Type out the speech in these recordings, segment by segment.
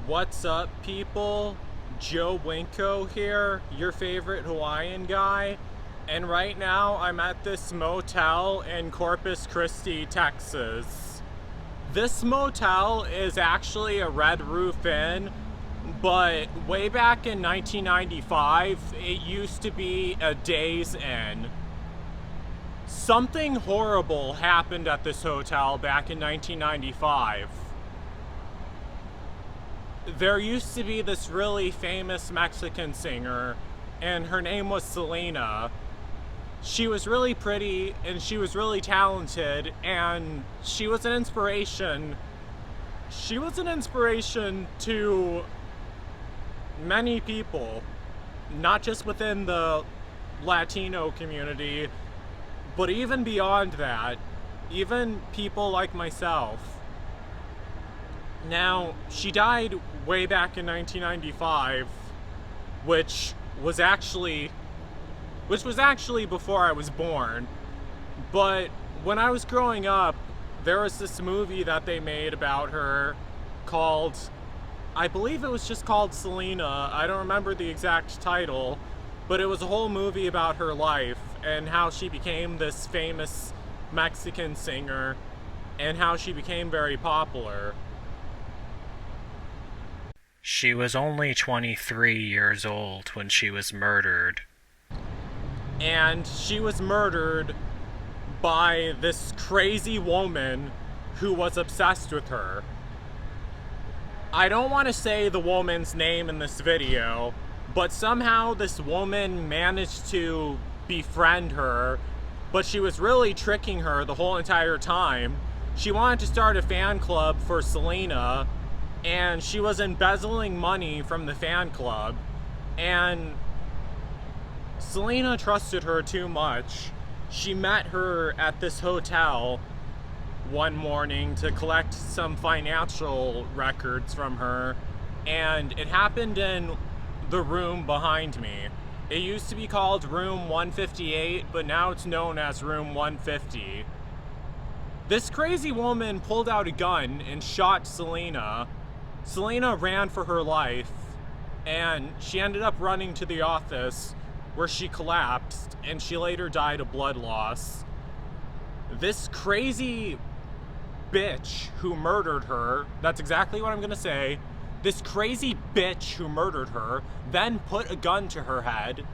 What's up, people? Joe Winko here, your favorite Hawaiian guy. And right now, I'm at this motel in Corpus Christi, Texas. This motel is actually a Red Roof Inn, but way back in 1995, it used to be a Days Inn. Something horrible happened at this hotel back in 1995. There used to be this really famous Mexican singer, and her name was Selena. She was really pretty, and she was really talented, and she was an inspiration. She was an inspiration to many people, not just within the Latino community, but even beyond that, even people like myself. Now, she died way back in 1995, which was actually before I was born. But when I was growing up, there was this movie that they made about her called, I believe it was just called Selena. I don't remember the exact title, but it was a whole movie about her life and how she became this famous Mexican singer and how she became very popular. She was only 23 years old when she was murdered. And she was murdered by this crazy woman who was obsessed with her. I don't want to say the woman's name in this video, but somehow this woman managed to befriend her, but she was really tricking her the whole entire time. She wanted to start a fan club for Selena, and she was embezzling money from the fan club, and Selena trusted her too much. She met her at this hotel one morning to collect some financial records from her, and it happened in the room behind me. It used to be called room 158, but now it's known as room 150. This crazy woman pulled out a gun and shot Selena. Selena ran for her life, and she ended up running to the office where she collapsed, and she later died of blood loss. This crazy bitch who murdered her, that's exactly what I'm gonna say, this crazy bitch who murdered her then put a gun to her head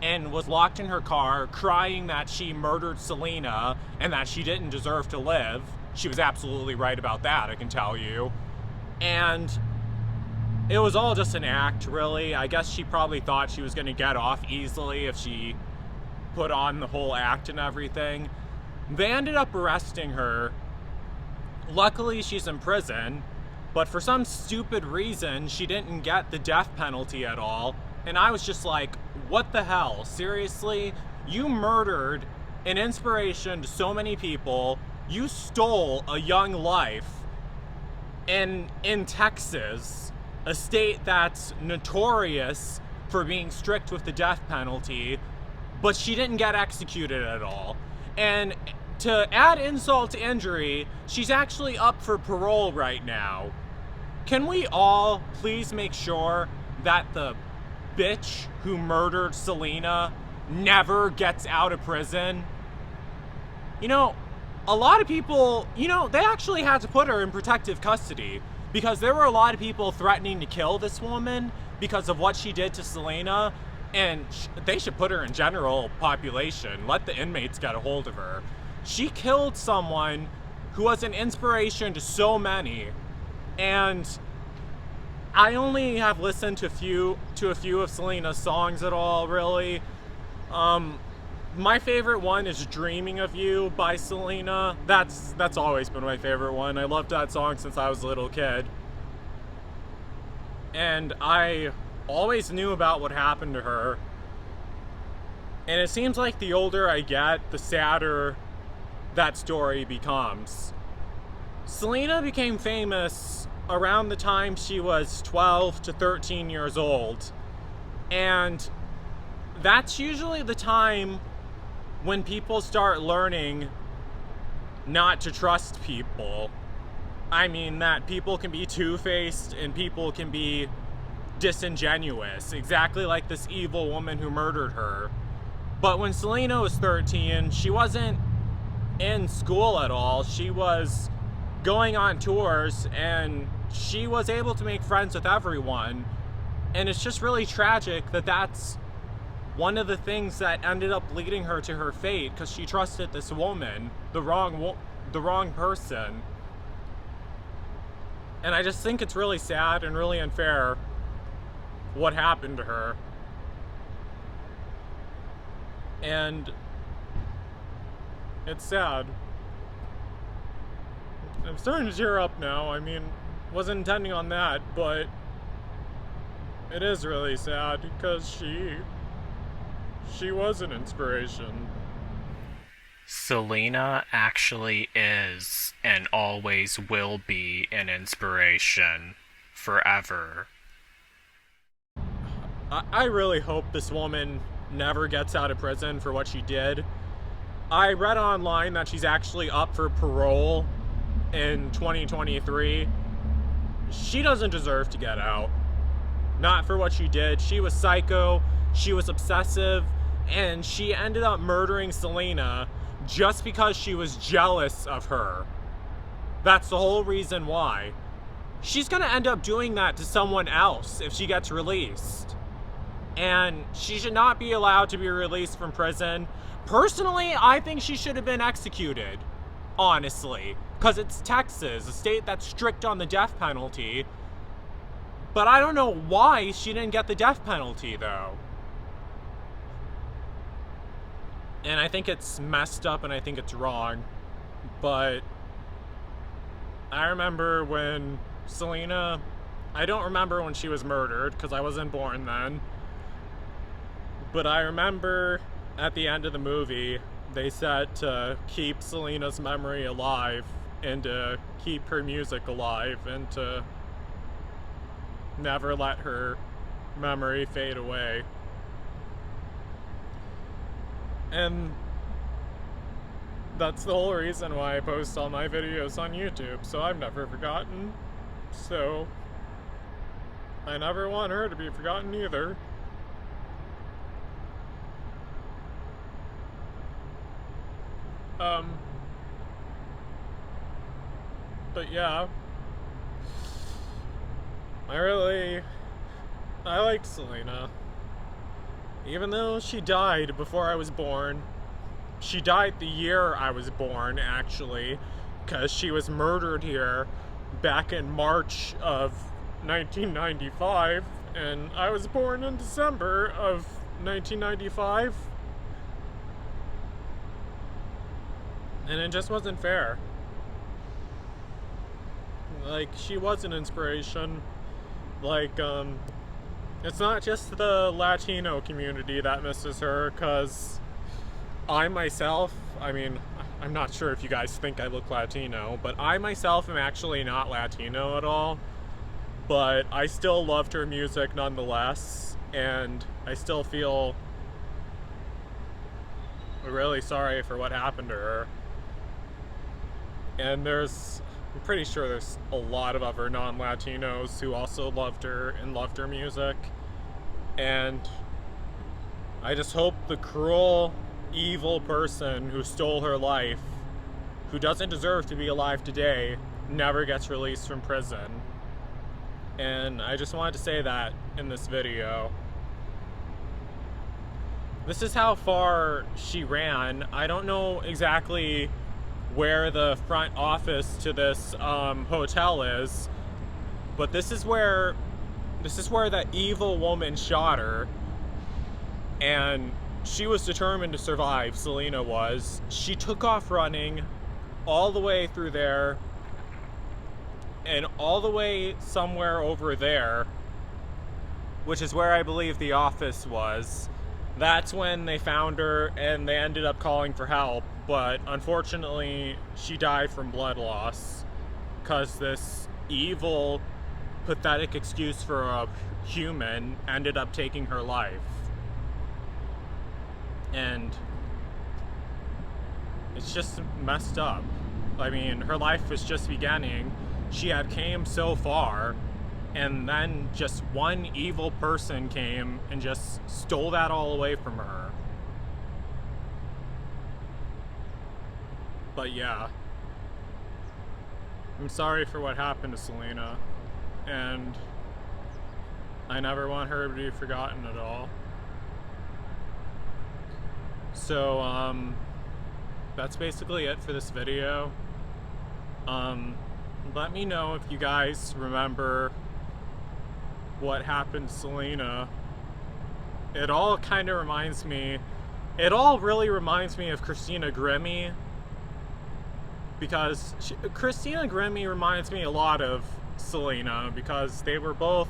and was locked in her car crying that she murdered Selena and that she didn't deserve to live. She was absolutely right about that, I can tell you. And it was all just an act, really. I guess she probably thought she was going to get off easily if she put on the whole act and everything. They ended up arresting her. Luckily, she's in prison, but for some stupid reason, she didn't get the death penalty at all. And I was just like, what the hell? Seriously? You murdered an inspiration to so many people. You stole a young life. In Texas, a state that's notorious for being strict with the death penalty, but she didn't get executed at all. And to add insult to injury, she's actually up for parole right now. Can we all please make sure that the bitch who murdered Selena never gets out of prison? You know, a lot of people, they actually had to put her in protective custody because there were a lot of people threatening to kill this woman because of what she did to Selena, and they should put her in general population. Let the inmates get a hold of her. She killed someone who was an inspiration to so many, and I only have listened to a few of Selena's songs at all, really. My favorite one is Dreaming of You by Selena. That's always been my favorite one. I loved that song since I was a little kid. And I always knew about what happened to her. And it seems like the older I get, the sadder that story becomes. Selena became famous around the time she was 12 to 13 years old. And that's usually the time when people start learning not to trust people. I mean that people can be two-faced and people can be disingenuous, exactly like this evil woman who murdered her. But when Selena was 13, she wasn't in school at all. She was going on tours and she was able to make friends with everyone. And it's just really tragic that that's one of the things that ended up leading her to her fate, because she trusted this woman, the wrong person. And I just think it's really sad and really unfair what happened to her. And it's sad. I'm starting to tear up now. I mean, wasn't intending on that, but it is really sad because she was an inspiration. Selena actually is and always will be an inspiration forever. I really hope this woman never gets out of prison for what she did. I read online that she's actually up for parole in 2023. She doesn't deserve to get out. Not for what she did. She was psycho, she was obsessive, and she ended up murdering Selena just because she was jealous of her. That's the whole reason why. She's gonna end up doing that to someone else if she gets released. And she should not be allowed to be released from prison. Personally, I think she should have been executed, honestly, because it's Texas, a state that's strict on the death penalty. But I don't know why she didn't get the death penalty, though. And I think it's messed up and I think it's wrong. But I remember when Selena, I don't remember when she was murdered because I wasn't born then. But I remember at the end of the movie, they said to keep Selena's memory alive and to keep her music alive and to never let her memory fade away. And that's the whole reason why I post all my videos on YouTube, so I've never forgotten. So I never want her to be forgotten either. But yeah, I liked Selena. Even though she died before I was born. She died the year I was born, actually, because she was murdered here back in March of 1995, and I was born in December of 1995. And it just wasn't fair. Like, she was an inspiration. Like, it's not just the Latino community that misses her, because I myself, I mean, I'm not sure if you guys think I look Latino, but I myself am actually not Latino at all. But I still loved her music nonetheless, and I still feel really sorry for what happened to her. And I'm pretty sure there's a lot of other non-Latinos who also loved her and loved her music. And I just hope the cruel, evil person who stole her life, who doesn't deserve to be alive today, never gets released from prison. And I just wanted to say that in this video. This is how far she ran. I don't know exactly where the front office to this hotel is, but this is where that evil woman shot her, and she was determined to survive. Selena was. She took off running all the way through there and all the way somewhere over there, which is where I believe the office was. That's when they found her and they ended up calling for help, but unfortunately she died from blood loss because this evil, pathetic excuse for a human ended up taking her life. And it's just messed up. I mean, her life was just beginning, she had came so far, and then just one evil person came and just stole that all away from her. But yeah, I'm sorry for what happened to Selena, and I never want her to be forgotten at all. So, that's basically it for this video. Let me know if you guys remember what happened to Selena. It all kind of reminds me, it all really reminds me of Christina Grimmie, because Christina Grimmie reminds me a lot of Selena, because they were both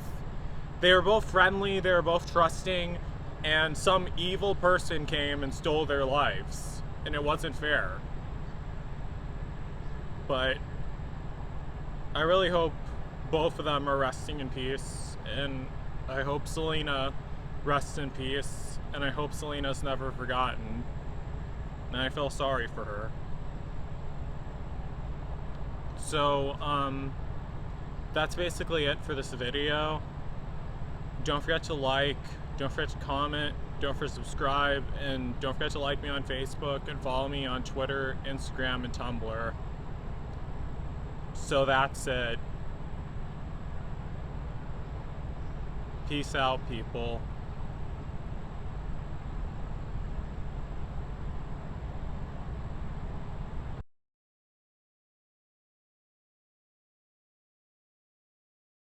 friendly, they were both trusting, and some evil person came and stole their lives, and it wasn't fair. But I really hope both of them are resting in peace, and I hope Selena rests in peace, and I hope Selena's never forgotten, and I feel sorry for her. So, that's basically it for this video. Don't forget to like, don't forget to comment, don't forget to subscribe, and don't forget to like me on Facebook and follow me on Twitter, Instagram, and Tumblr. So that's it. Peace out, people.